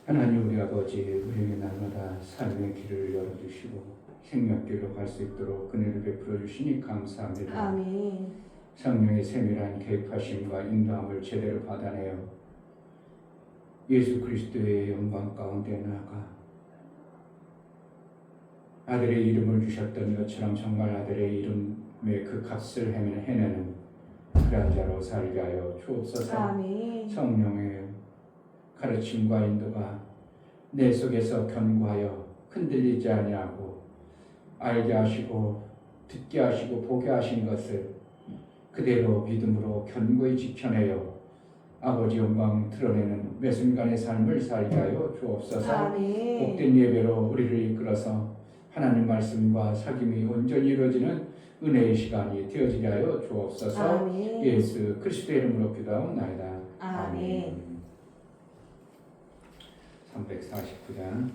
하나님 우리 아버지, 우리에게 날마다 삶의 길을 열어주시고 생명길로 갈 수 있도록 은혜를 베풀어 주시니 감사합니다. 아멘. 성령의 세밀한 개입하심과 인도함을 제대로 받아내어 예수 그리스도의 영광 가운데 나아가 아들의 이름을 주셨던 것처럼 정말 아들의 이름의 그 값을 해내는 그러한 자로 살게 하여 주옵소서. 아멘. 성령의 가르침과 인도가 내 속에서 견고하여 흔들리지 아니하고 알게 하시고 듣게 하시고 보게 하신 것을 그대로 믿음으로 견고히 지켜내어 아버지 영광 드러내는 매 순간의 삶을 살게 하여 주옵소서. 아멘. 복된 예배로 우리를 이끌어서 하나님 말씀과 사귐이 온전히 이루어지는 은혜의 시간이 되어지게 하여 주옵소서. 아멘. 예수 그리스도의 이름으로 기도하옵나이다. 아멘. 349장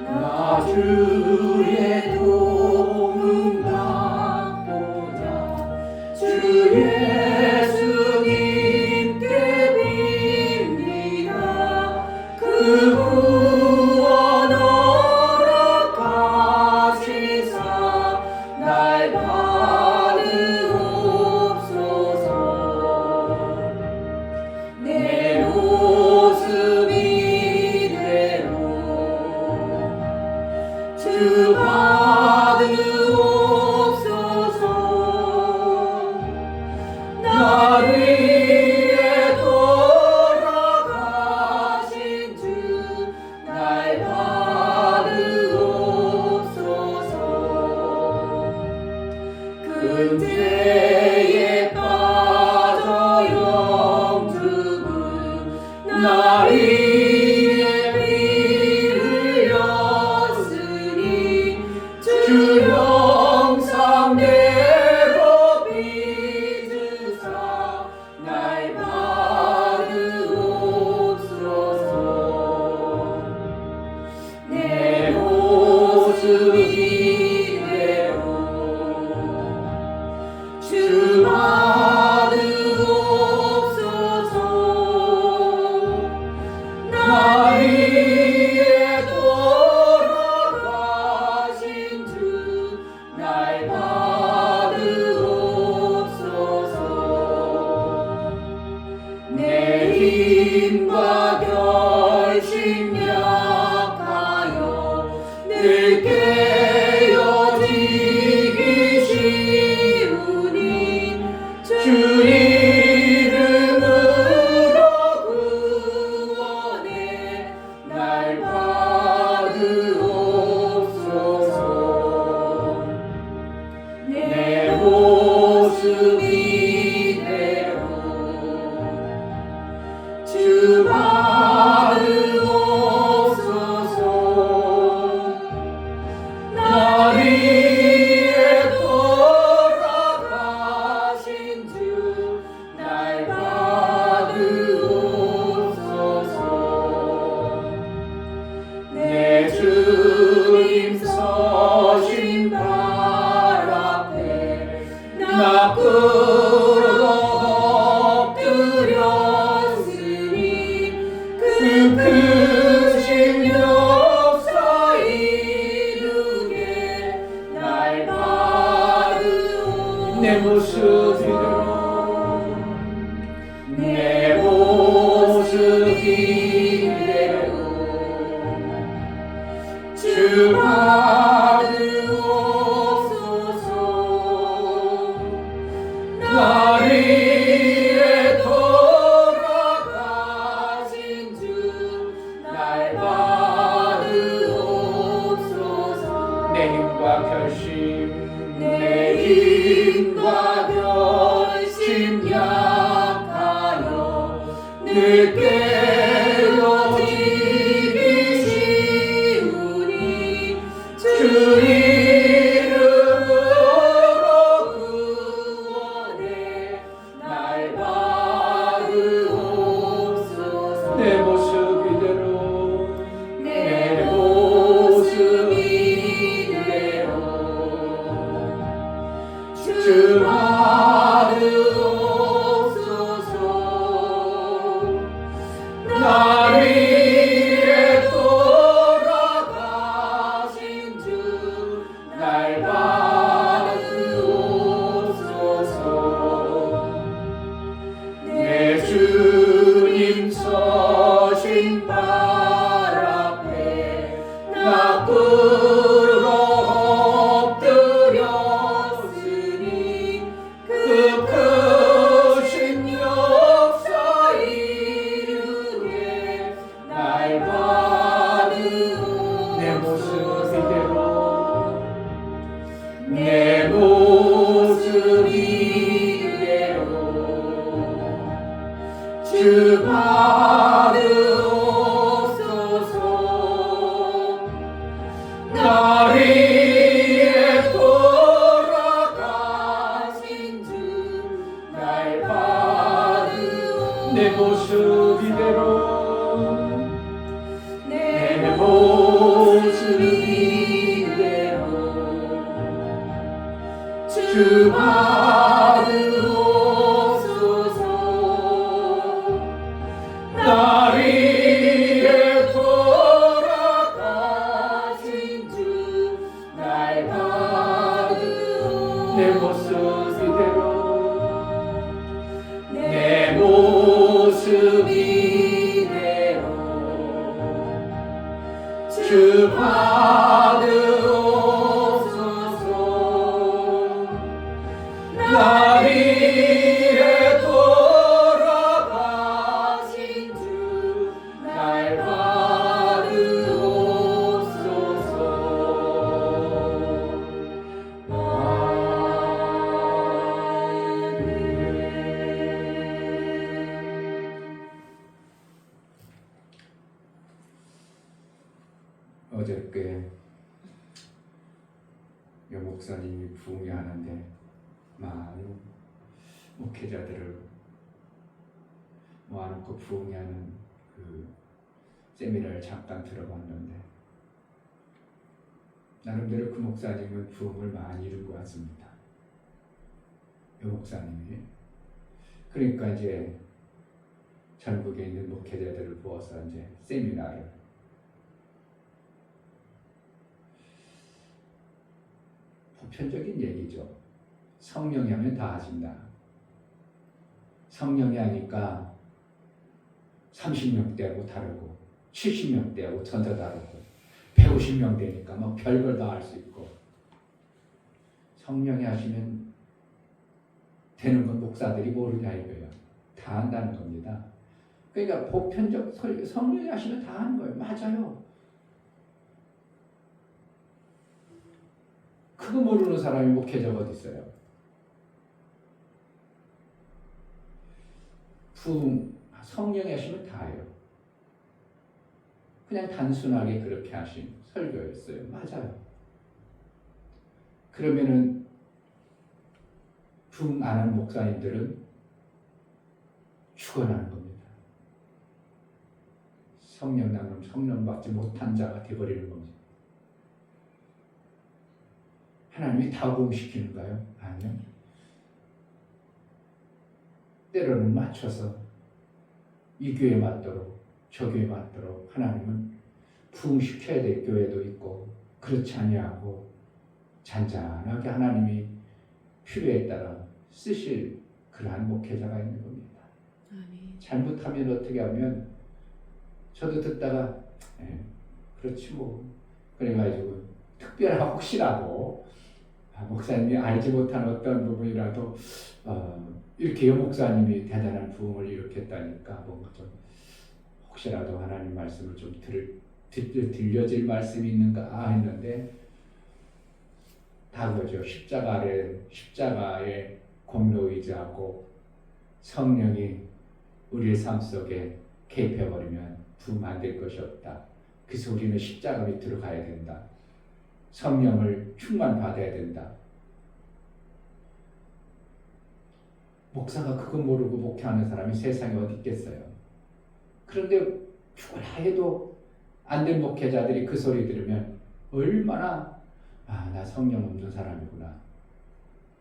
나 주의 도움 받고자 주 예수님께 빕니다. 그 구원 허락하시사 날 받으옵소서. 내 모습 이대로 주 받으옵소서. 나를 위해 돌아가신 주 날 받으옵소서. 근죄에 빠져 영죽은 날 위해 피 흘렸으니 주 형상대로 빚으사 날 받으옵소서. 내 모습 이대로 주 받으옵소서. 날 위해 돌아가신 주 날 받으옵소서. 내 힘과 결심 약하여 늘 깨어지기 쉬우니 주 이름으로 구원해 날 받으옵소서. 내 모습 이대로 주 받으옵소서. 날 위해 돌아가신 주 날 받으옵소서. 내 주님 서신 발 앞에 나 꿇어 엎드렸으니 그 크신 역사 이루게 날 받으옵소서. 내 모습 이대로 내 모습 이대로 주 받으옵소서. 날 위해 돌아가신 주 날 받으옵소서. 내 힘과 결심 내 힘과 결심 약하여 늘 깨어지기 쉬우니 주 이름으로 구원해 날 받으옵소서. 서신 발 앞에 나 꿇어 엎드렸으니 그 크신 역사 이루게 날 받으옵소서. 내 모습 이대로 내 모습 이대로 주 받으옵소서. 날 위해 돌아가신 주 날 받으옵소서. 내 모습 이대로 내 모습 이대로 주 받으옵소서. 날 위해 돌아가신 주 날 받으옵소서. 내 모습 이대로 내 모습 이대로 주 받으옵소서. 날 위해 돌아가신 주 날 받으옵소서. 어저께 여 목사님이 부흥회하는데 많은 목회자들을 모아놓고 부흥회하는 그 세미나를 잠깐 들어봤는데 나름대로 그 목사님은 부흥을 많이 이룬 것 같습니다. 여 목사님이 그러니까 이제 전국에 있는 목회자들을 모아서 이제 세미나를 보편적인 얘기죠. 성령이 하면 다 하신다. 성령이 하니까 30명대하고 다르고 70명대하고 전혀 다르고 150명 되니까 뭐 별걸 다 할 수 있고 성령이 하시면 되는 건 목사들이 모르냐 이거예요. 다 한다는 겁니다. 그러니까 보편적 성령이 하시면 다 하는 거예요. 맞아요. 그거 모르는 사람이 목회자가 어디 있어요? 부흥, 성령이 하시면 다 해요. 그냥 단순하게 그렇게 하신 설교였어요. 맞아요. 그러면은 부흥 안 하는 목사님들은 죽어나는 겁니다. 성령 나면 성령 받지 못한 자가 되어버리는 겁니다. 하나님이 다 부흥시키는가요? 아니요. 때로는 맞춰서 이 교회에 맞도록 저 교회에 맞도록 하나님은 부흥시켜야 될 교회도 있고 그렇지 아니하고 잔잔하게 하나님이 필요에 따라 쓰실 그러한 목회자가 있는 겁니다. 아멘. 잘못하면 어떻게 하면 저도 듣다가 그렇지 뭐 그래가지고 특별하고 혹시라도 목사님이 알지 못한 어떤 부분이라도 이렇게 여 목사님이 대단한 부흥을 일으켰다니까 뭔가 좀 혹시라도 하나님 말씀을 좀 들려질 말씀이 있는가 했는데 다 그거죠. 십자가의 공로 의지하고 성령이 우리의 삶 속에 개입해버리면 부흥 안 될 것이 없다. 그래서 우리는 십자가 밑으로 가야 된다. 성령을 충만받아야 된다. 목사가 그거 모르고 목회하는 사람이 세상에 어디 있겠어요. 그런데 죽어라 해도 안 된 목회자들이 그 소리 들으면 얼마나 나 성령 없는 사람이구나.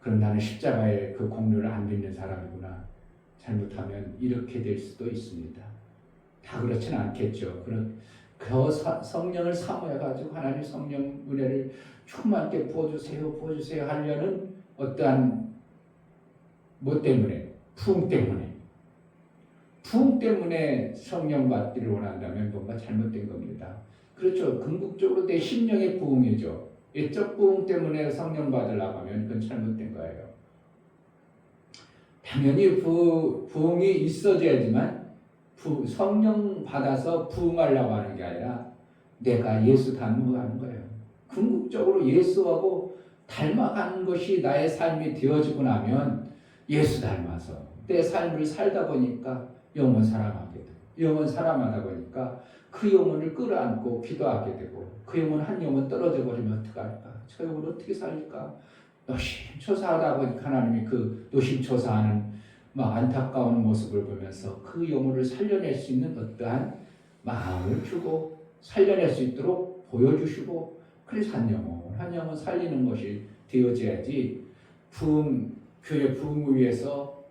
그럼 나는 십자가의 그 공로를 안 믿는 사람이구나. 잘못하면 이렇게 될 수도 있습니다. 다 그렇지는 않겠죠. 그 성령을 사모해가지고 하나님 성령 은혜를 충만하게 부어주세요 하려는 어떠한 뭐 때문에? 부흥 때문에. 부흥 때문에 성령 받기를 원한다면 뭔가 잘못된 겁니다. 그렇죠. 궁극적으로 내 심령의 부흥이죠. 예적 부흥 때문에 성령 받으려고 하면 그건 잘못된 거예요. 당연히 부흥이 있어져야지만 성령 받아서 부흥하려고 하는 게 아니라 내가 예수 닮아가는 거예요. 궁극적으로 예수하고 닮아가는 것이 나의 삶이 되어지고 나면 예수 닮아서 내 삶을 살다 보니까 영원 사랑하게 되고 영원 사랑하다 보니까 그 영혼을 끌어안고 기도하게 되고 그 영혼 한 영혼 떨어져 버리면 어떡할까? 저 영혼 어떻게 살릴까? 노심초사하다 보니까 하나님이 그 노심초사하는 막 안타까운 모습을 보면서 그 영혼을 살려낼 수 있는 어떠한 마음을 주고 살려낼 수 있도록 보여주시고 그래서 한 영혼 살리는 것이 되어져야지 교회 부흥을 위해서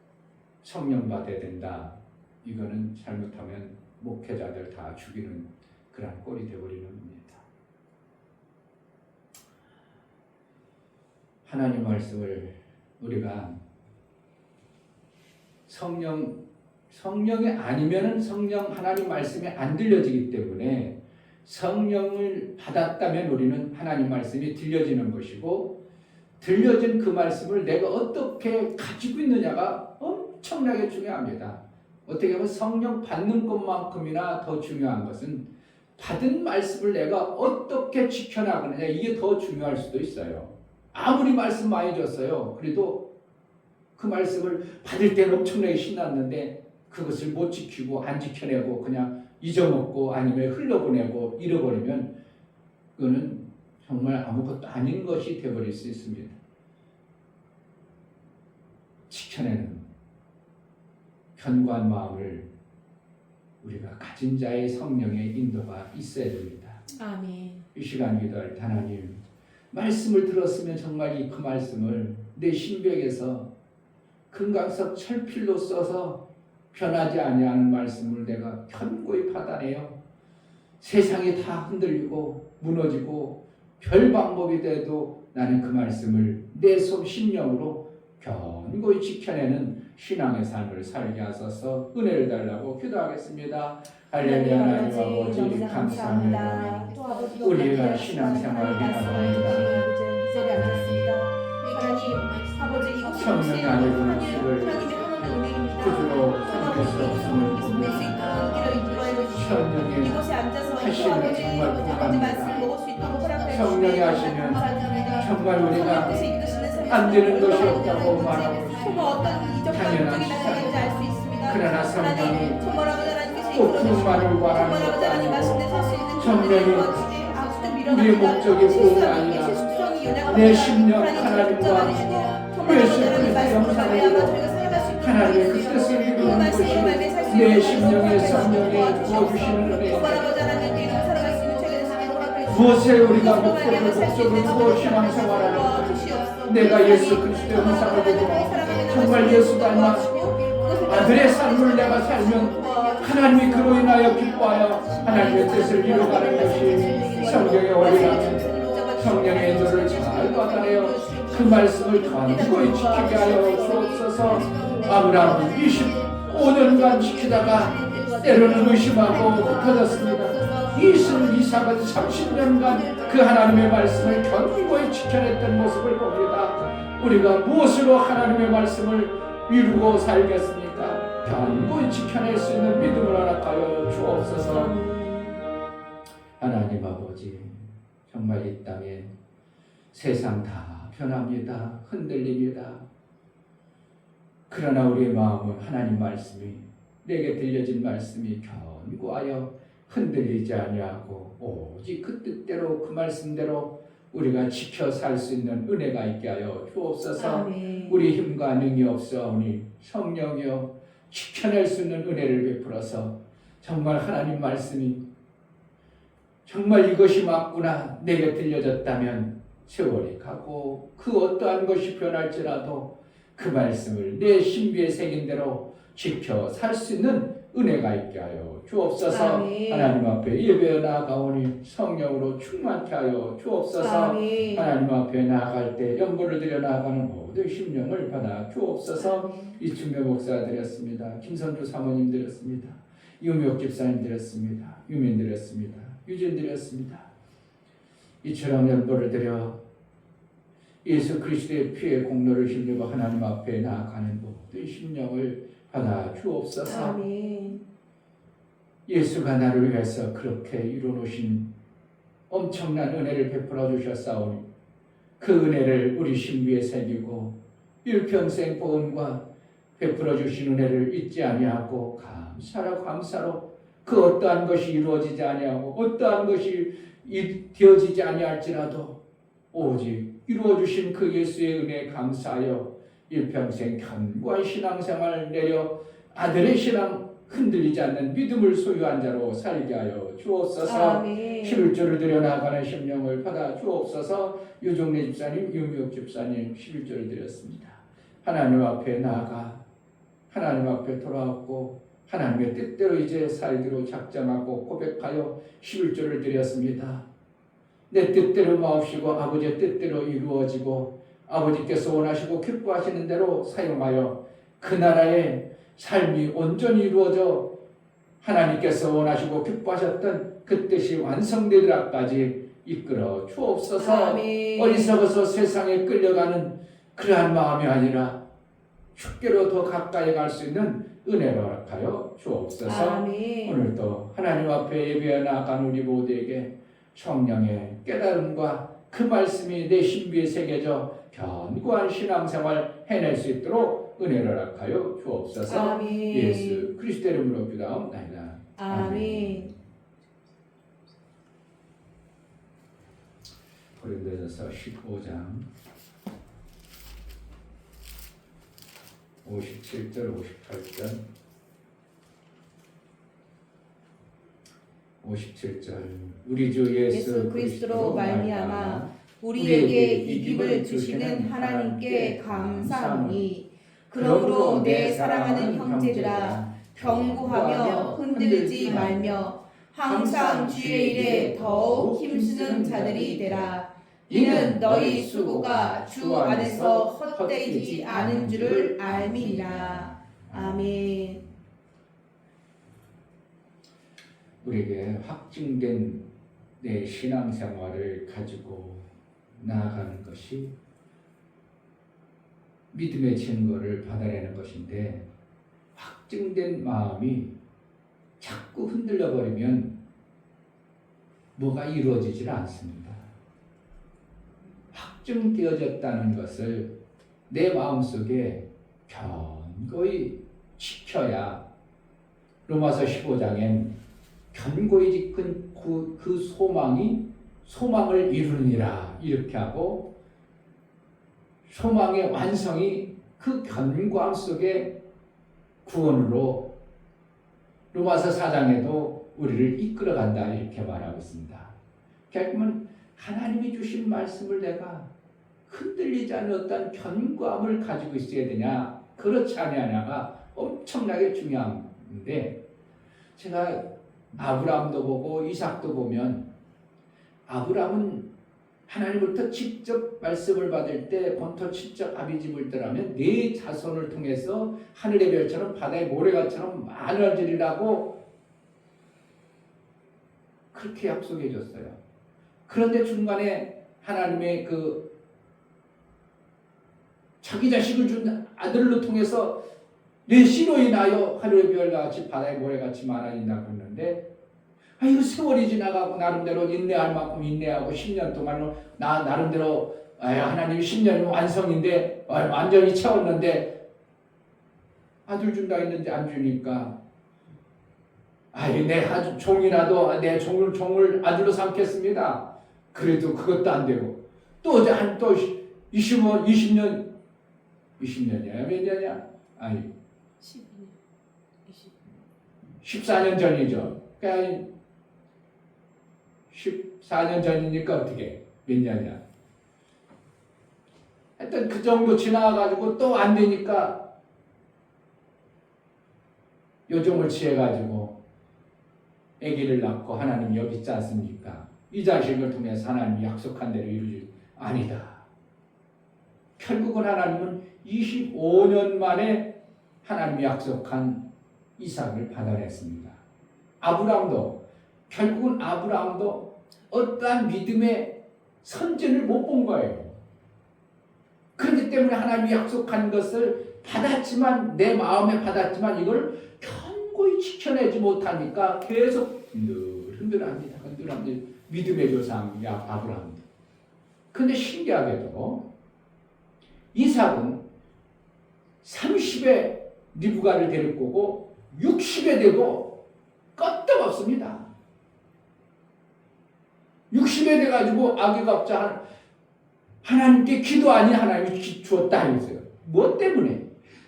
성령 받아야 된다. 이거는 잘못하면 목회자들 다 죽이는 그런 꼴이 되어버리는 겁니다. 하나님 말씀을 우리가 성령이 아니면은 하나님 말씀이 안 들려지기 때문에 성령을 받았다면 우리는 하나님 말씀이 들려지는 것이고 들려진 그 말씀을 내가 어떻게 가지고 있느냐가 엄청나게 중요합니다. 어떻게 보면 성령 받는 것만큼이나 더 중요한 것은 받은 말씀을 내가 어떻게 지켜나가느냐 이게 더 중요할 수도 있어요. 아무리 말씀 많이 줬어요. 그래도 그 말씀을 받을 때는 엄청나게 신났는데 그것을 못 지키고 안 지켜내고 그냥 잊어먹고 아니면 흘려보내고 잃어버리면 그거는 정말 아무것도 아닌 것이 되어버릴 수 있습니다. 지켜내는 견고한 마음을 우리가 가진 자의 성령의 인도가 있어야 됩니다. 아멘. 이 시간 기도할 때 하나님 말씀을 들었으면 정말 그 말씀을 내 신벽에서 금강석 철필로 써서 변하지 아니하는 말씀을 내가 견고히 받아내요. 세상이 다 흔들리고 무너지고 별 방법이 돼도 나는 그 말씀을 내 심령으로 견고히 지켜내는 신앙의 삶을 살게 하소서. 은혜를 달라고 기도하겠습니다. 할렐루야. 하나님 아버지 감사합니다. 우리가 신앙생활을 해나갑니다. 성령의 안에 부는 수를 구주로 섬길 수 없음을 보며 성령이 하시면 정말 고맙습니다. 성령이 하시면 정말 우리가 안 되는 것이 없다고 말하고 당연한 시사입니다. 그러나 성령이 꼭 그것만을 원하는 것도 아니고 성령이 우리의 목적이 그것이 아니라 내 심령 하나님과 예수 그리스도의 영상을 이루어 하나님의 그 뜻을 이루는 것이 내 심령의 성령에 부어주시는 은혜입니다. 무엇에 우리가 목적을 두고 신앙생활하는 내가 예수 그리스도의 형상을 보고 정말 예수 닮아 아들의 삶을 내가 살면 하나님이 그로 인하여 기뻐하여 하나님의 뜻을 이루어가는 것이 성경의 원리라면 성령의 인도를 잘 받아내어 그 말씀을 견고히 지키게 하여 주옵소서. 아브라함은 25년간 지키다가 때로는 의심하고 흩어졌습니다. 이삭은 30년간 그 하나님의 말씀을 견고히 지켜냈던 모습을 봅니다. 우리가 무엇으로 하나님의 말씀을 이루고 살겠습니까? 견고히 지켜낼 수 있는 믿음을 허락하여 주옵소서. 하나님 아버지, 정말 이 땅에 세상 다 변합니다. 흔들립니다. 그러나 우리의 마음은 하나님 말씀이 내게 들려진 말씀이 견고하여 흔들리지 아니하고 오직 그 뜻대로 그 말씀대로 우리가 지켜 살 수 있는 은혜가 있게 하여 주옵소서. 아멘. 우리 힘과 능이 없사오니 성령이여 지켜낼 수 있는 은혜를 베풀어서 정말 하나님 말씀이 정말 이것이 맞구나 내게 들려졌다면 세월이 가고 그 어떠한 것이 변할지라도 그 말씀을 내 신비에 새긴 대로 지켜 살 수 있는 은혜가 있게 하여 주옵소서. 아멘. 하나님 앞에 예배에 나아가오니 성령으로 충만케 하여 주옵소서. 아멘. 하나님 앞에 나아갈 때 연보를 드려 나아가는 모든 심령을 받아 주옵소서. 이충배 목사 드렸습니다. 김선주 사모님 드렸습니다. 유미옥 집사님 드렸습니다. 유민 드렸습니다. 유진 드렸습니다. 이처럼 연보를 드려 예수 그리스도의 피의 공로를 힘입어 하나님 앞에 나아가는 모든 심령을 받아 주옵소서. 아멘. 예수가 나를 위해서 그렇게 이루어놓으신 엄청난 은혜를 베풀어 주셨사오니 그 은혜를 우리 신비에 새기고 일평생 보은과 베풀어 주신 은혜를 잊지 아니하고 감사로 그 어떠한 것이 이루어지지 아니하고 어떠한 것이 되어지지 아니할지라도 오직 이루어 주신 그 예수의 은혜에 감사하여 일평생 견고한 신앙생활을 내려 아들의 신앙 흔들리지 않는 믿음을 소유한 자로 살게 하여 주옵소서. 아멘. 11조를 드려 나아가는 심령을 받아 주옵소서. 유종래 집사님, 유미옥 집사님 11조를 드렸습니다. 하나님 앞에 나아가 하나님 앞에 돌아왔고 하나님의 뜻대로 이제 살기로 작정하고 고백하여 11조를 드렸습니다. 내 뜻대로 마옵시고 아버지의 뜻대로 이루어지고 아버지께서 원하시고 기뻐하시는 대로 사용하여 그 나라의 삶이 온전히 이루어져 하나님께서 원하시고 기뻐하셨던 그 뜻이 완성되리라까지 이끌어 주옵소서. 아멘. 어리석어서 세상에 끌려가는 그러한 마음이 아니라 주께로 더 가까이 갈 수 있는 은혜로 허락하여 주옵소서. 아멘. 오늘도 하나님 앞에 예배해 나아간 우리 모두에게 성령의 깨달음과 그 말씀이 내 신비에 새겨져 견고한 신앙생활 해낼 수 있도록 은혜를 허락하여 주옵소서. 아멘. 예수 그리스도의 이름으로 기도하옵나이다. 아멘. 고린도전서 15장 57절 58절 57절 우리 주 예수 그리스도로 말미암아 우리에게 이 기를 주시는 하나님께 감사하니 그러므로 내 사랑하는 형제들아 경고하며 흔들리지 말며 항상 주의 일에 더욱 힘쓰는 자들이 되라. 이는 너희 수고가 주 안에서 헛되지 않은 줄을 알미니라. 아멘. 우리에게 확증된 내 신앙생활을 가지고 나아가는 것이 믿음의 증거를 받아내는 것인데 확증된 마음이 자꾸 흔들려 버리면 뭐가 이루어지질 않습니다. 확증되어졌다는 것을 내 마음속에 견고히 지켜야 로마서 15장엔 견고히 지킨 그 소망을 이루니라 이렇게 하고 소망의 완성이 그 견고함 속에 구원으로 로마서 4장에도 우리를 이끌어간다 이렇게 말하고 있습니다. 결국은 하나님이 주신 말씀을 내가 흔들리지 않는 어떤 견고함을 가지고 있어야 되냐 그렇지 않냐가 엄청나게 중요한데 제가 아브라함도 보고 이삭도 보면 아브라함은 하나님부터 직접 말씀을 받을 때 본토 친척 아비집을 떠나면 네 자손을 통해서 하늘의 별처럼 바다의 모래같처럼 많아지리라고 그렇게 약속해 줬어요. 그런데 중간에 하나님의 그 자기 자식을 준 아들로 통해서 내 씨로 인하여 하늘의 별같이 바다의 모래같이 많아진다고 했는데 이거 세월이 지나가고 나름대로 인내할 만큼 인내하고 10년 동안 나름대로 하나님 10년이면 완성인데 완전히 채웠는데 아들 준다 했는데 안 주니까 내 종이라도 내 종을 아들로 삼겠습니다. 그래도 그것도 안 되고 또 20년이야 몇 년이야? 14년 전이죠. 그러니까 14년 전이니까 어떻게 몇 년이야? 하여튼 그 정도 지나가지고 또 안 되니까 요정을 취해가지고 아기를 낳고 하나님 여기 있지 않습니까? 이 자식을 통해서 하나님이 약속한 대로 이루지 아니다. 결국은 하나님은 25년 만에 하나님이 약속한 이삭을 받아냈습니다. 결국은 아브라함도 어떠한 믿음의 선진을 못 본 거예요. 그렇기 때문에 하나님이 약속한 것을 받았지만, 내 마음에 받았지만 이걸 견고히 지켜내지 못하니까 계속 흔들합니다. 믿음의 조상 아브라함. 근데 신기하게도 이삭은 30에 리브가를 데리고 오고 60에 되고 끄떡없습니다. 60에 돼가지고 아기가 없자 하나님께 기도 아닌 하나님이 주었다 했어요. 뭐 때문에?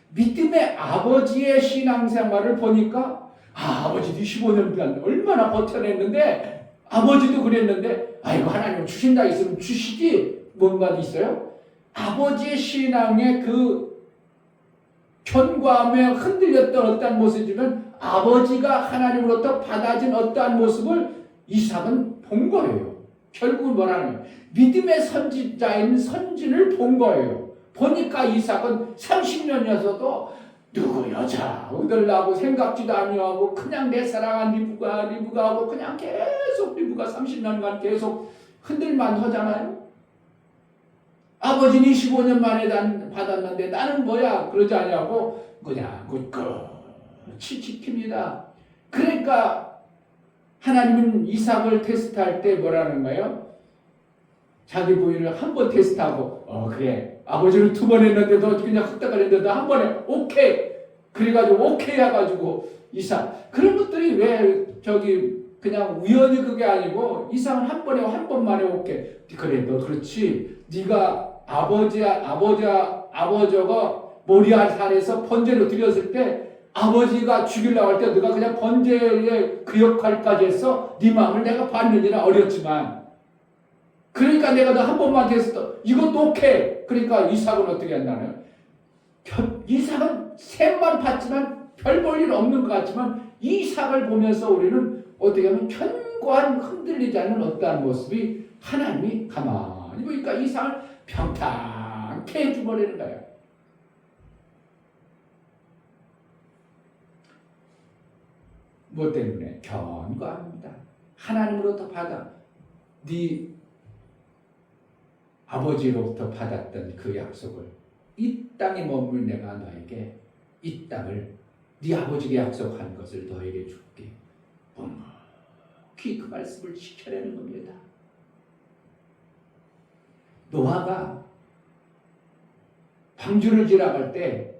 믿음의 아버지의 신앙생활을 보니까 아버지도 15년 얼마나 버텨냈는데, 아버지도 그랬는데 아이고 하나님 주신다 했으면 주시지, 뭔가 있어요? 아버지의 신앙의 그 견고함에 흔들렸던 어떠한 모습이면 아버지가 하나님으로부터 받아진 어떠한 모습을 이삭은 본 거예요. 결국은 뭐라는 거예요? 믿음의 선지자인 선진을 본 거예요. 보니까 이삭은 30년이어서도 누구 여자 얻으려고 생각지도 아니하고 그냥 내 사랑한 리브가 하고 그냥 계속 리브가 30년간 계속 흔들만 하잖아요. 아버지는 25년 만에 받았는데 나는 뭐야 그러지 않냐고 그냥 굳건히 지킵니다. 그러니까 하나님은 이삭을 테스트할 때 뭐라는 거예요? 자기 부인을 한 번 테스트하고 그래 아버지를 2번 했는데도 그냥 흑닥거렸는데도 한 번에 오케이 그래가지고 오케이 해가지고 이삭, 그런 것들이 왜 그냥 우연히 그게 아니고 이삭은 한 번만에 오케이. 그래 너 그렇지, 네가 아버지가 모리아 산에서 번제를 드렸을 때 아버지가 죽이려고 할 때 네가 그냥 번제의 그 역할까지 해서 네 마음을 내가 봤느니라. 어렸지만 그러니까 내가 너 한 번만 됐어. 이것도 오케이. 그러니까 이삭은 어떻게 한다는? 이삭은 셋만 봤지만 별 볼 일 없는 것 같지만 이삭을 보면서 우리는 어떻게 하면 견고한 흔들리지 않는 어떠한 모습이 하나님이 가만히 보니까 이삭을 평탄케 해주버리는 거예요. 뭐 때문에? 견고합니다. 하나님으로부터 받아 네 아버지로부터 받았던 그 약속을, 이 땅에 머물 내가 너에게 이 땅을 네 아버지가 약속한 것을 너에게 줄게. 그 말씀을 지켜내는 겁니다. 노아가 방주를 지나갈 때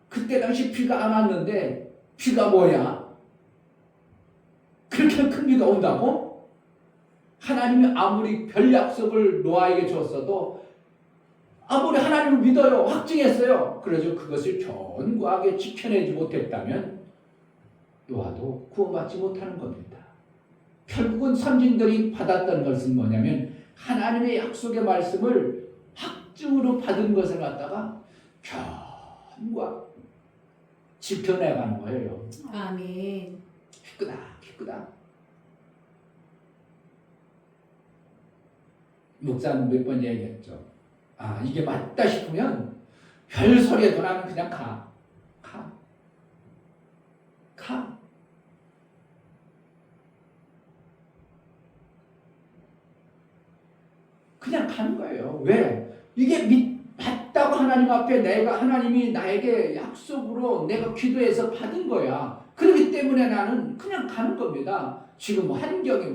그때 당시 비가 안 왔는데 비가 뭐야? 그렇게 큰 비가 온다고? 하나님이 아무리 별 약속을 노아에게 줬어도 아무리 하나님을 믿어요, 확증했어요. 그래서 그것을 견고하게 지켜내지 못했다면 노아도 구원받지 못하는 겁니다. 결국은 선진들이 받았던 것은 뭐냐면 하나님의 약속의 말씀을 확증으로 받은 것을 갖다가 견고하게 지켜내가는 거예요. 아멘. 기쁘다. 목사는 몇 번 얘기했죠. 이게 맞다 싶으면 별 소리에도 나는 그냥 가. 그냥 가는 거예요. 왜? 이게 맞다고 하나님 앞에 하나님이 나에게 약속으로 내가 기도해서 받은 거야. 그렇기 때문에 나는 그냥 가는 겁니다. 지금 환경이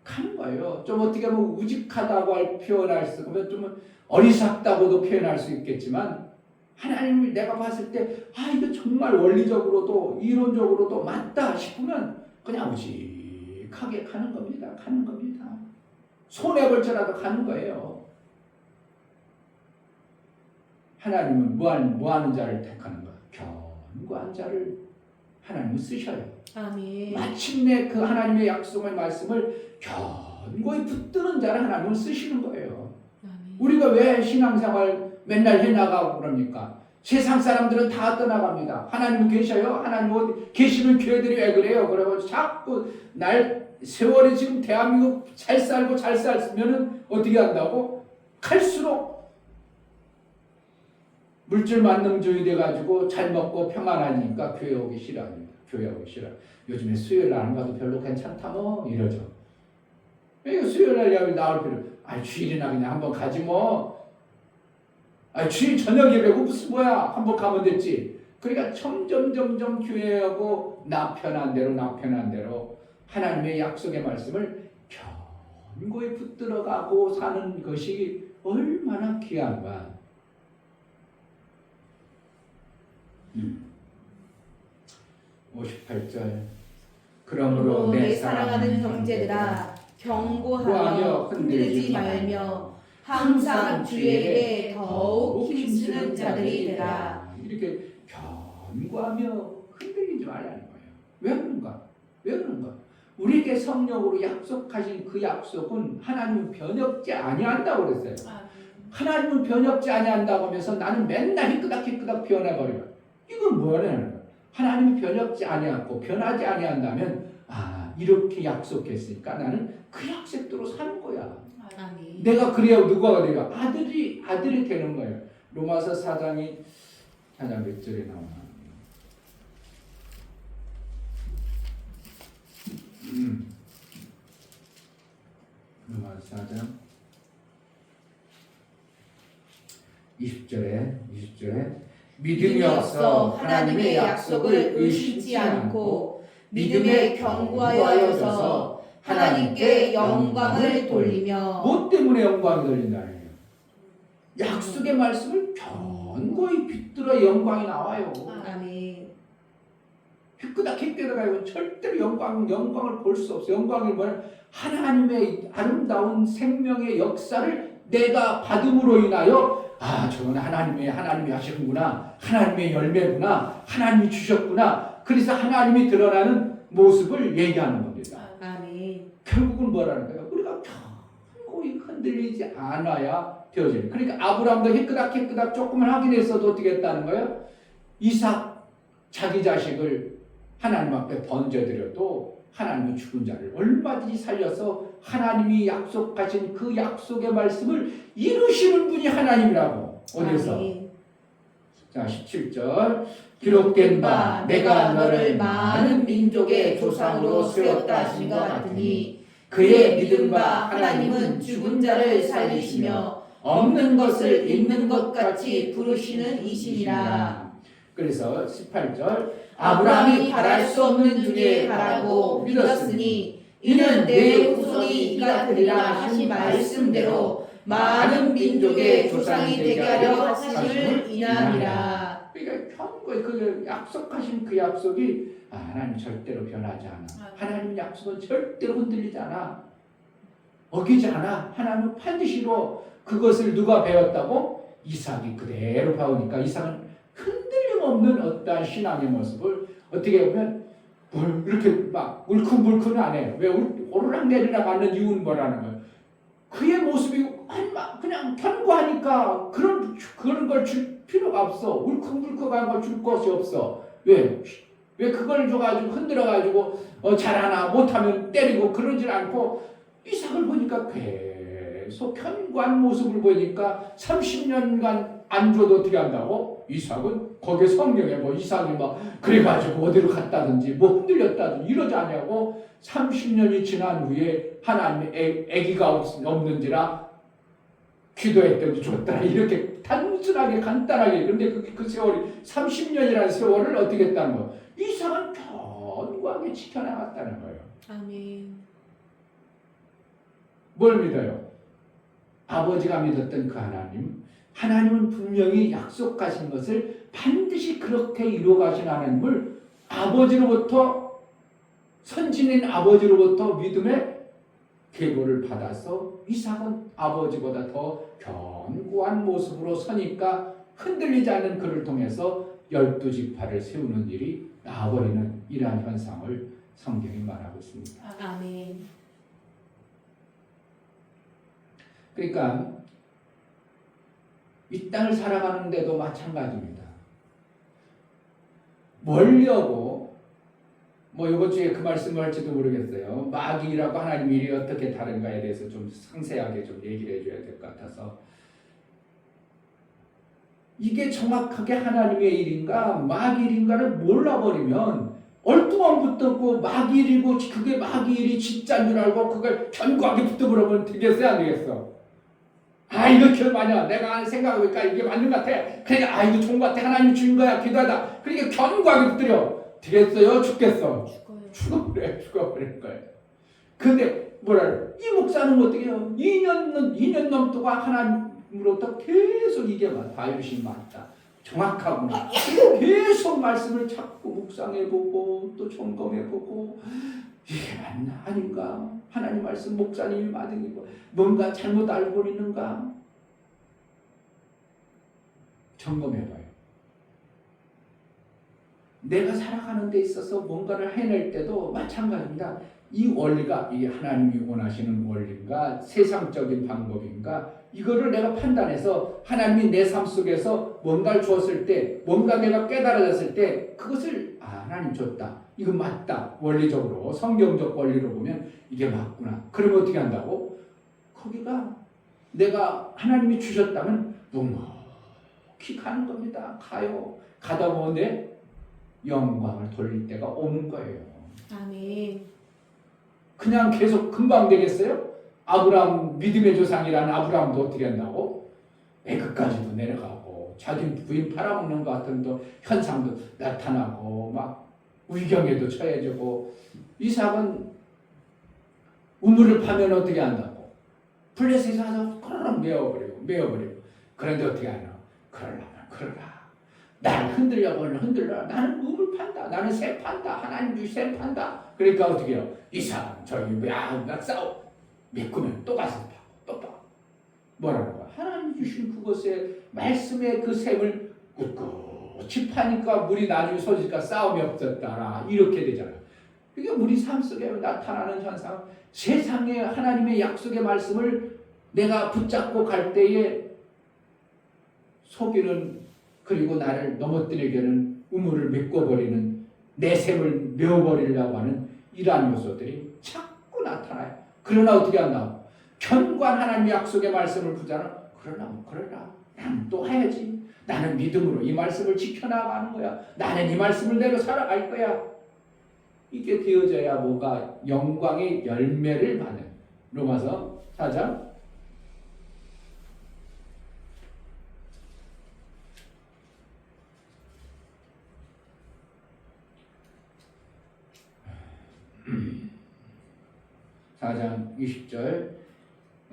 가는 거예요. 좀 어떻게 보면 우직하다고 표현할 수 있고 좀 어리석다고도 표현할 수 있겠지만 하나님을 내가 봤을 때 이거 정말 원리적으로도 이론적으로도 맞다 싶으면 그냥 우직하게 가는 겁니다. 손해볼지라도 가는 거예요. 하나님은 뭐 하는 자를 택하는 거야? 견고한 자를 하나님은 쓰셔요. 아멘. 마침내 그 하나님의 약속의 말씀을 견고히 붙드는 자를 하나님은 쓰시는 거예요. 아멘. 우리가 왜 신앙생활 맨날 해나가고 그럽니까? 세상 사람들은 다 떠나갑니다. 하나님은 계셔요? 하나님 어디 계시는 교회들이 왜 그래요? 그러고 자꾸 세월이 지금 대한민국 잘 살고 잘 살면은 어떻게 한다고? 갈수록 물질 만능주의 돼가지고 잘 먹고 평안하니까 교회 오기 싫어합니다. 교회 오기 싫어. 요즘에 수요일 날 안 가도 별로 괜찮다 뭐 이러죠. 이거 수요일 날 나올 필요. 주일이나 그냥 한번 가지 뭐. 주일 저녁 예배고 무슨 뭐야 한번 가면 됐지. 그러니까 점점 교회하고 나 편한 대로 하나님의 약속의 말씀을 견고히 붙들어가고 사는 것이 얼마나 귀한가. 58절 그러므로 내 사랑하는 형제들아 경고하며 흔들리지 말며 항상 주의 일에 더욱 힘쓰는 자들이 되라. 이렇게 견고하며 흔들리지 말라는 거예요. 왜 그런가? 왜 그런가? 우리에게 성령으로 약속하신 그 약속은 하나님은 변혁지 아니한다고 그랬어요. 하나님은 변혁지 아니한다고 하면서 나는 맨날 희끄닥 변해버려요. 이건 뭐냐는 거예요. 하나님이 변혁지 아니하고 변하지 아니한다면 이렇게 약속했으니까 나는 그 약속대로 사는 거야. 아멘. 내가 그래야 누가 돼요? 아들이 되는 거예요. 로마서 4장이 4장 몇 절에 나오나? 로마서 4장 20절에 믿음이 없어 하나님의 약속을 의심치 않고 믿음에 견고하여서 하나님께 영광을 돌리며. 뭐 때문에 영광이 돌린다는 거예요? 약속의 말씀을 견고히 붙들어 영광이 나와요. 아멘. 깨달아가지고 절대로 영광을 볼 수 없어요. 영광이 뭐냐? 하나님의 아름다운 생명의 역사를 내가 받음으로 인하여 저건 하나님이 하시는구나. 하나님의 열매구나. 하나님이 주셨구나. 그래서 하나님이 드러나는 모습을 얘기하는 겁니다. 아멘. 결국은 뭐라는 거예요? 우리가 견고히 흔들리지 않아야 되어져요. 그러니까 아브라함도 희끄닥 조금만 확인했어도 어떻게 했다는 거예요? 이삭 자기 자식을 하나님 앞에 번져드려도 하나님은 죽은 자를 얼마든지 살려서 하나님이 약속하신 그 약속의 말씀을 이루시는 분이 하나님이라고. 어디서? 아멘. 자 17절 기록된 바 내가 너를 많은 민족의 조상으로 세웠다 하신 것 같으니 그의 믿음 바 하나님은 죽은 자를 살리시며 없는 것을 있는 것 같이 부르시는 이심이라. 그래서 18절 아브라함이 바랄 수 없는 중에 바라고 믿었으니 이는 내 후손이 이가 되리라 하신 말씀대로 많은 민족의 조상이 되게 하려 하심을 인함이라. 그러니까 견고히 그 약속하신 그 약속이 하나님 절대로 변하지 않아. 하나님 약속은 절대로 흔들리지 않아. 어기지 않아. 하나님은 반드시로 그것을 누가 배웠다고? 이삭이 그대로 배우니까 이삭은 흔들림 없는 어떠한 신앙의 모습을 어떻게 보면 이렇게 막 울컥불컥은 안 해요. 왜 오르락 내리락 하는 이유는 뭐라는 거예요? 그의 모습이 그냥 견고하니까 그런 걸 줄 필요가 없어. 울컥불컥한 걸 줄 것이 없어. 왜 그걸 줘가지고 흔들어가지고 잘하나 못하면 때리고 그러질 않고 이삭을 보니까 계속 견고한 모습을 보니까 30년간 안 줘도 어떻게 한다고? 이삭은 거기에 성경에 이삭이 그래가지고 어디로 갔다든지 흔들렸다든지 이러지 않냐고. 30년이 지난 후에 하나님의 아기가 없는지라 기도했더니 줬더라. 이렇게 단순하게 간단하게. 그런데 그 세월이 30년이라는 세월을 어떻게 했다는 거예요? 이삭은 견고하게 지켜나갔다는 거예요. 아멘. 뭘 믿어요? 아버지가 믿었던 그 하나님은 분명히 약속하신 것을 반드시 그렇게 이루어가신 하나님을 선지인 아버지로부터 믿음의 계보를 받아서 이삭은 아버지보다 더 견고한 모습으로 서니까 흔들리지 않는 그를 통해서 12지파를 세우는 일이 나와버리는 이러한 현상을 성경이 말하고 있습니다. 아멘. 그러니까 이 땅을 살아가는데도 마찬가지입니다. 멀려고 뭐 이번 주에 그 말씀을 할지도 모르겠어요. 마귀라고 하나님 일이 어떻게 다른가에 대해서 좀 상세하게 좀 얘기를 해줘야 될 것 같아서 이게 정확하게 하나님의 일인가 마귀 일인가를 몰라버리면 얼뚱한 붙들고 마귀 일이고 그게 마귀 일이 진짜인 줄 알고 그걸 견고하게 붙들어보면 되겠어요 안 되겠어? 아 이렇게 말이야 내가 생각해보니까 이게 맞는 것 같아 그러니까 아 이거 좋은 것 같아 하나님 주인 거야 기도하다 그러니까 견고하게 붙들여 되겠어요? 죽겠어? 죽어요. 죽어버릴 거예요. 근데 이 목사는 어떻게 해요? 2년 넘도록 하나님으로부터 계속 이게 바이러시 맞다. 정확하구나. 계속 말씀을 자꾸 묵상해보고 또 점검해보고 이게 맞나 아닌가? 하나님 말씀 목사님이 맞으니까 뭔가 잘못 알고 있는가? 점검해봐요. 내가 살아가는 데 있어서 뭔가를 해낼 때도 마찬가지입니다. 이 원리가 이게 하나님이 원하시는 원리인가 세상적인 방법인가 이거를 내가 판단해서 하나님이 내 삶 속에서 뭔가를 주었을 때 뭔가 내가 깨달아졌을 때 그것을 하나님 줬다. 이거 맞다. 원리적으로 성경적 원리로 보면 이게 맞구나. 그러면 어떻게 한다고? 거기가 내가 하나님이 주셨다면 묵묵히 가는 겁니다. 가요. 가다 보면 영광을 돌릴 때가 오는 거예요. 아멘. 그냥 계속 금방 되겠어요? 아브라함 믿음의 조상이라는 아브라함도 어떻게 한다고? 애굽까지도 내려가고 자기 부인 팔아먹는 것 같은 또 현상도 나타나고 막 위경에도 처해지고 이삭은 우물을 파면 어떻게 한다고? 블레셋에서 가서 그러나 메어버리고 그런데 어떻게 하나? 그러려면 그러라. 나를 흔들려 나는 우물 판다 나는 새 판다 하나님 주신 새 판다 그러니까 어떻게 해요 이삭은 저기 막 싸워 메꾸면 또 가서 또 뭐라는 거야 하나님 주신 그것에 말씀의 그 샘을 꿋꿋이 파니까 물이 나중에 솟으니까 싸움이 없었다 이렇게 되잖아요. 이게 우리 삶 속에 나타나는 현상 세상에 하나님의 약속의 말씀을 내가 붙잡고 갈 때에 속이는 그리고 나를 넘어뜨리려는 우물을 메꿔버리는 내 샘을 메워버리려고 하는 이러한 요소들이 자꾸 나타나요. 그러나 어떻게 한다? 견고한 하나님의 약속의 말씀을 붙잡아 그러나 나는 또 해야지. 나는 믿음으로 이 말씀을 지켜나가는 거야. 나는 이 말씀을 내로 살아갈 거야. 이게 되어져야 뭐가 영광의 열매를 받는 로마서 4장 4장 20절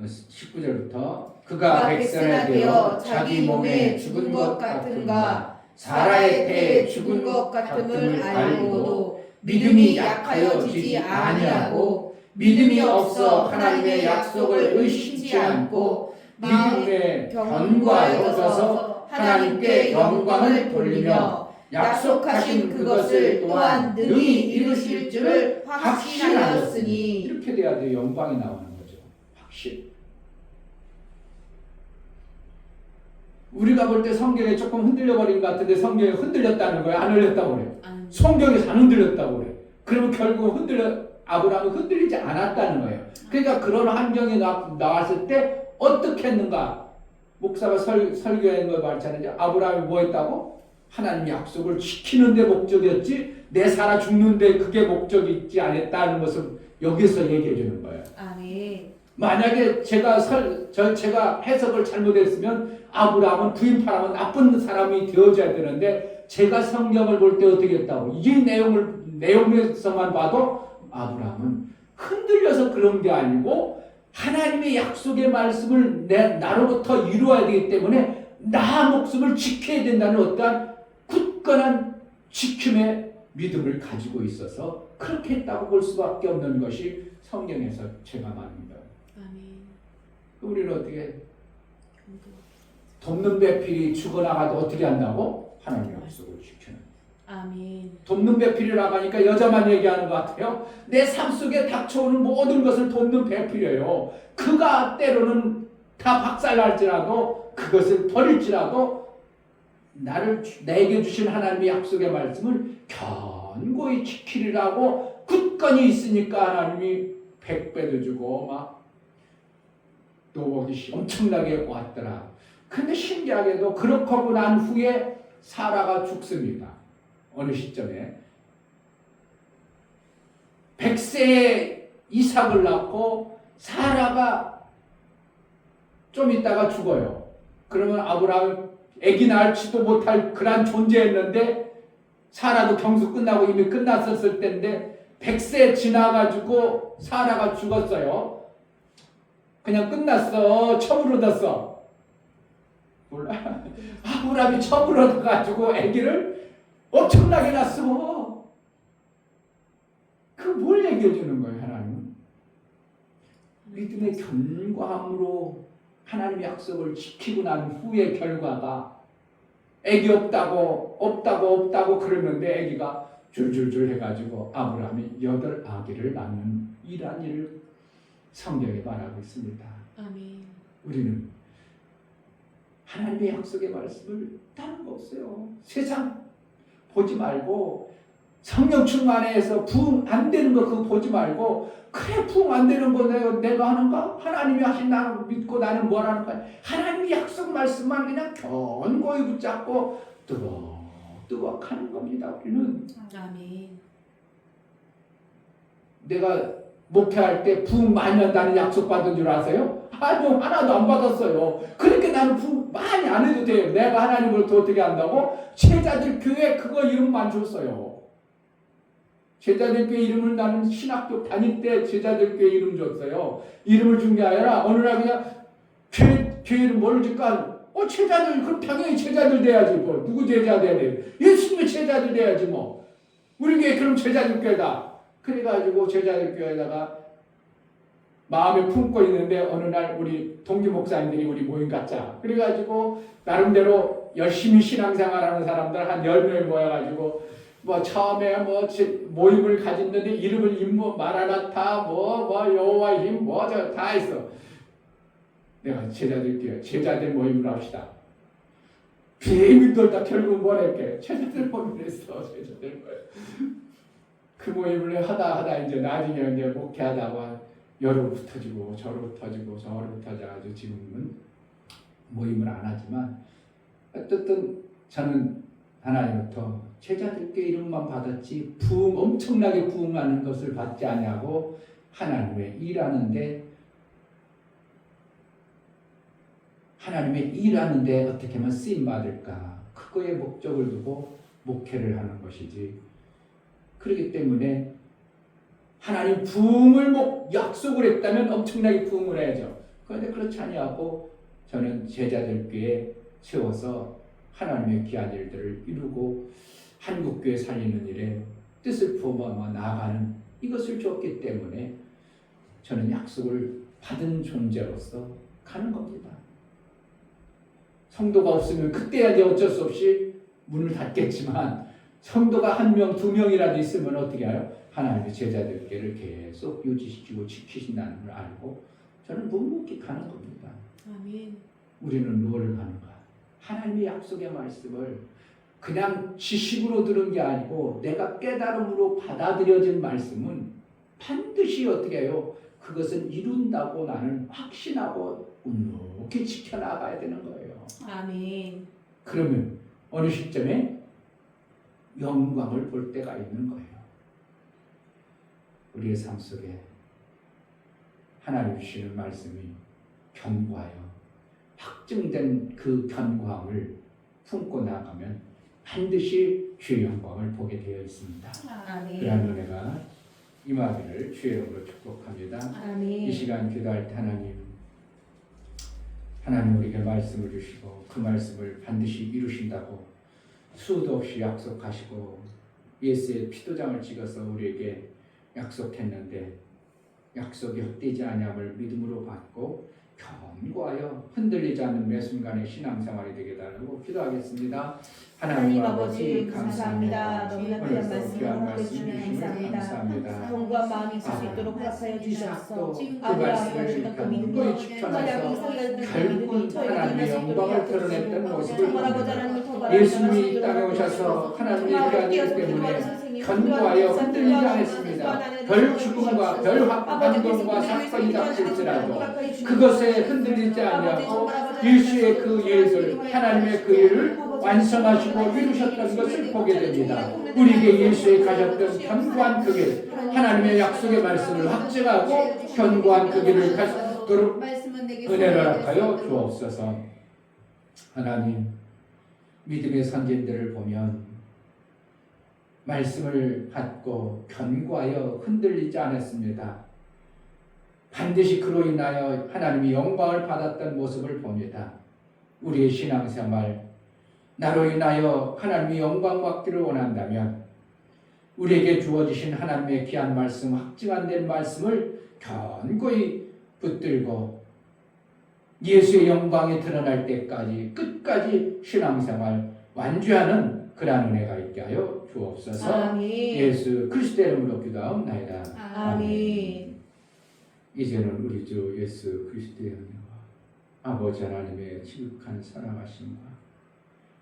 19절부터 그가 백세나 되어 자기 몸에 죽은 것 같은가 사라의 태에 죽은 것 같음을 알고도 믿음이 약하여지지 아니하고 믿음이 없어 하나님의 약속을 의심치 않고 믿음에 견고하여져서 하나님께 영광을 돌리며 약속하신 그것을 또한 능히 이루실 줄을 확신하였으니 이렇게 돼야 돼 영광이 나오는 거죠. 확신. 우리가 볼 때 성경에 조금 흔들려버린 것 같은데 성경이 흔들렸다는 거예요? 안 흔들렸다고 그래요? 성경에서 안 흔들렸다고 그래요. 그러면 결국 아브라함은 흔들리지 않았다는 거예요. 그러니까 그런 환경이 나왔을 때 어떻게 했는가? 목사가 설교한 거 말잖아요. 아브라함이 뭐 했다고? 하나님 약속을 지키는 데 목적이었지 내 살아 죽는데 그게 목적이 있지 않았다는 것을 여기서 얘기해 주는 거예요. 아멘. 만약에 제가 해석을 잘못했으면 아브라함은 부인 팔아면 나쁜 사람이 되어져야 되는데 제가 성경을 볼 때 어떻게 했다고 이 내용에서만 봐도 아브라함은 흔들려서 그런 게 아니고 하나님의 약속의 말씀을 나로부터 이루어야 되기 때문에 나 목숨을 지켜야 된다는 어떠한 굳건한 지킴의 믿음을 가지고 있어서 그렇게 했다고 볼 수밖에 없는 것이 성경에서 체감합니다. 아멘. 우리는 어떻게 돕는 배필이 죽어나가도 어떻게 한다고? 하나님의 약속을 지키는. 아멘. 내게 주신 하나님의 약속의 말씀을 견고히 지키리라고 굳건히 있으니까 하나님이 100배도 주고 막 노복이 엄청나게 왔더라. 근데 신기하게도 그렇게 하고 난 후에 사라가 죽습니다. 어느 시점에 100세에 이삭을 낳고 사라가 좀 있다가 죽어요. 그러면 아브라함 아기 낳지도 못할 그런 존재였는데 사라도 경수 끝나고 이미 끝났었을 때인데 100세 지나가지고 사라가 죽었어요. 그냥 끝났어. 처분 얻었어. 몰라. 아브라함이 처분 얻어가지고 아기를 엄청나게 낳았어. 그 뭘 얘기해 주는 거예요, 하나님은? 믿음의 견고함으로 하나님의 약속을 지키고 난 후의 결과가 아기 없다고 그러는데 아기가 줄줄줄 해가지고 아브라함이 8 아기를 낳는 이러한 일을 성경에 말하고 있습니다. 아멘. 우리는 하나님의 약속의 말씀을 다른 거 없어요. 세상 보지 말고 성령 충만해서 부흥 안 되는 거 그거 보지 말고 그래 부흥 안 되는 거 내가 하는가? 하나님이 하신 나는 믿고 나는 뭘 하는 거야? 하나님의 약속 말씀만 그냥 견고히 붙잡고 뜨거뜨거 하는 겁니다. 우리는 아멘. 내가 목회할 때 부흥 많이 한다는 약속 받은 줄 아세요? 아니요, 하나도 안 받았어요. 그러니까 나는 부흥 많이 안 해도 돼요. 내가 하나님을 더 어떻게 한다고? 제자들 교회 그거 이름만 줬어요. 제자들 교회 이름을 나는 신학교 다닐 때 제자들 교회 이름 줬어요. 이름을 준 게 아니라 어느 날 그냥 교회 이름 뭘 줄까? 제자들 그럼 당연히 제자들 돼야지 뭐. 누구 제자 돼야 돼? 예수님의 제자들 돼야지 뭐. 우리 교회 그럼 제자들 교회다. 그래가지고 제자들 교회에다가 마음에 품고 있는데 어느 날 우리 동기 목사님들이 우리 모임 갖자. 그래가지고 나름대로 열심히 신앙생활하는 사람들 한 10명이 모여가지고 뭐 처음에 모임을 가졌는데 이름을 마라나타 여호와의 힘 저 다 했어. 내가 제자들 모임을 합시다. 비밀들 다 결국 뭐랄게 제자들 모임을 했어. 제자들 모임. 그 모임을 하다 이제 나중에 이제 목회하다가 여로 흩어지고 저로 흩어지고 저로 흩어져가지고 지금은 모임을 안 하지만 어쨌든 저는 하나님부터 제자들께 이름만 받았지 엄청나게 부흥하는 것을 받지 아니하고 하나님의 일하는데 어떻게 하면 쓰임 받을까 그거에 목적을 두고 목회를 하는 것이지. 그렇기 때문에 하나님 부흥을 약속을 했다면 엄청나게 부흥을 해야죠. 그런데 그렇지 아니하고 저는 제자들께 세워서 하나님의 귀한 일들을 이루고 한국교회 살리는 일에 뜻을 부어 나아가는 이것을 줬기 때문에 저는 약속을 받은 존재로서 가는 겁니다. 성도가 없으면 그때야 이제 어쩔 수 없이 문을 닫겠지만 성도가 1명, 2명이라도 있으면 어떻게 해요? 하나님의 제자들께를 계속 유지시키고 지키신다는 걸 알고 저는 묵묵히 가는 겁니다. 아멘. 우리는 뭐를 가는가? 하나님의 약속의 말씀을 그냥 지식으로 들은 게 아니고 내가 깨달음으로 받아들여진 말씀은 반드시 어떻게 해요? 그것은 이룬다고 나는 확신하고 묵묵히 지켜나가야 되는 거예요. 아멘. 그러면 어느 시점에 영광을 볼 때가 있는 거예요. 우리의 삶 속에 하나님 주시는 말씀이 견고하여 확증된 그 견고함을 품고 나가면 반드시 주의 영광을 보게 되어 있습니다. 아멘. 그러한 은혜가 임하기를 주의 이름으로 축복합니다. 아멘. 이 시간 기도할 때 하나님 우리에게 말씀을 주시고 그 말씀을 반드시 이루신다고 수도 없이 약속하시고 예수의 피도장을 찍어서 우리에게 약속했는데 약속이 헛되지 아니함을 믿음으로 받고 견고하여 흔들리지 않는 매 순간의 신앙생활이 되게 달라고 기도하겠습니다. 하나님 하나님 아버지 아버지 감사합니다. 감사합니다. 너무나 귀한 오늘도 말씀 귀한 허락해 말씀 주시면 주시면 감사합니다. 감사합니다. 견고한 마음이 있을 수 아, 있도록 허락하여 주셔서 그 아브라함이 말씀을 가졌던 그 믿음이 견고히 만약에 지켜내서 이스라엘의 믿음이 결국 저에게 하나님의 일어날 수 있도록 영광을 하옵소서. 드러냈던 모습을 정말 아버지 봅니다. 하나님을 더 바라보는 예수님이 이 사람들을 땅에 허락해 오셔서 주옵소서. 하나님의 정말 아들이기 뛰어서 때문에 기도하는 선생님, 견고하여 기도하는 흔들리지 목사, 않았습니다. 기도하는 별 기도하는 죽음과 주옵소서. 별 아버지, 환경과 그리스도를 사건이 위해서 닥칠지라도 허락하여 주옵소서. 그것에 흔들리지 아니하고 예수의 그 일을 하나님의 그 일을 완성하시고 이루셨던 것을 보게 됩니다. 우리에게 예수에 가셨던 견고한 그 길, 하나님의 약속의 말씀을 확증하고 견고한 그 길을 가도록 은혜를 허락하여 주옵소서. 하나님, 믿음의 선진들을 보면 말씀을 받고 견고하여 흔들리지 않았습니다. 반드시 그로 인하여 하나님이 영광을 받았던 모습을 봅니다. 우리의 신앙생활, 나로 인하여 하나님이 영광 받기를 원한다면 우리에게 주어지신 하나님의 귀한 말씀, 확증한 된 말씀을 견고히 붙들고 예수의 영광이 드러날 때까지 끝까지 신앙생활 완주하는 그러한 은혜가 있게 하여 주옵소서. 아멘. 예수 그리스도의 이름으로 기도하옵나이다. 아멘. 이제는 우리 주 예수 그리스도의 은혜와 아버지 하나님의 지극한 사랑하심과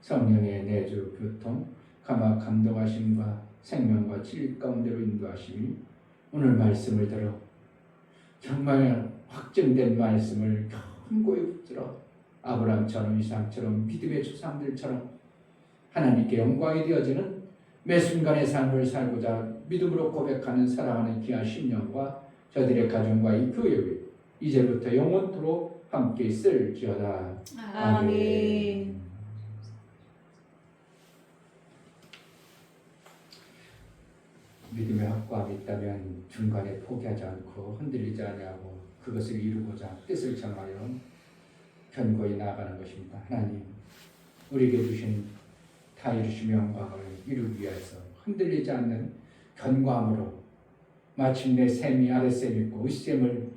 성령의 내주 교통 감화 감동하심과 생명과 진리 가운데로 인도하심이 오늘 말씀을 들어 정말 확증된 말씀을 견고히 붙들어 아브라함처럼 이삭처럼 믿음의 조상들처럼 하나님께 영광이 되어지는 매 순간의 삶을 살고자 믿음으로 고백하는 사랑하는 귀한 심령과 저들의 가정과 이 교회에 이제부터 영원토록 함께 있을지어다. 아멘. 믿음의 확고함이 있다면 중간에 포기하지 않고 흔들리지 아니하고 그것을 이루고자 뜻을 정하여 견고히 나아가는 것입니다. 하나님, 우리에게 주신 다 이루신 영광을 이루기 위해서 흔들리지 않는 견고함으로 마침내 셈이 아랫셈 있고 윗셈을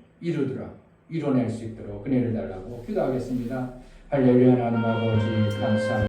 이뤄낼 수 있도록 은혜를 달라고 기도하겠습니다. 할렐루야. 하나님 아버지 감사합니다.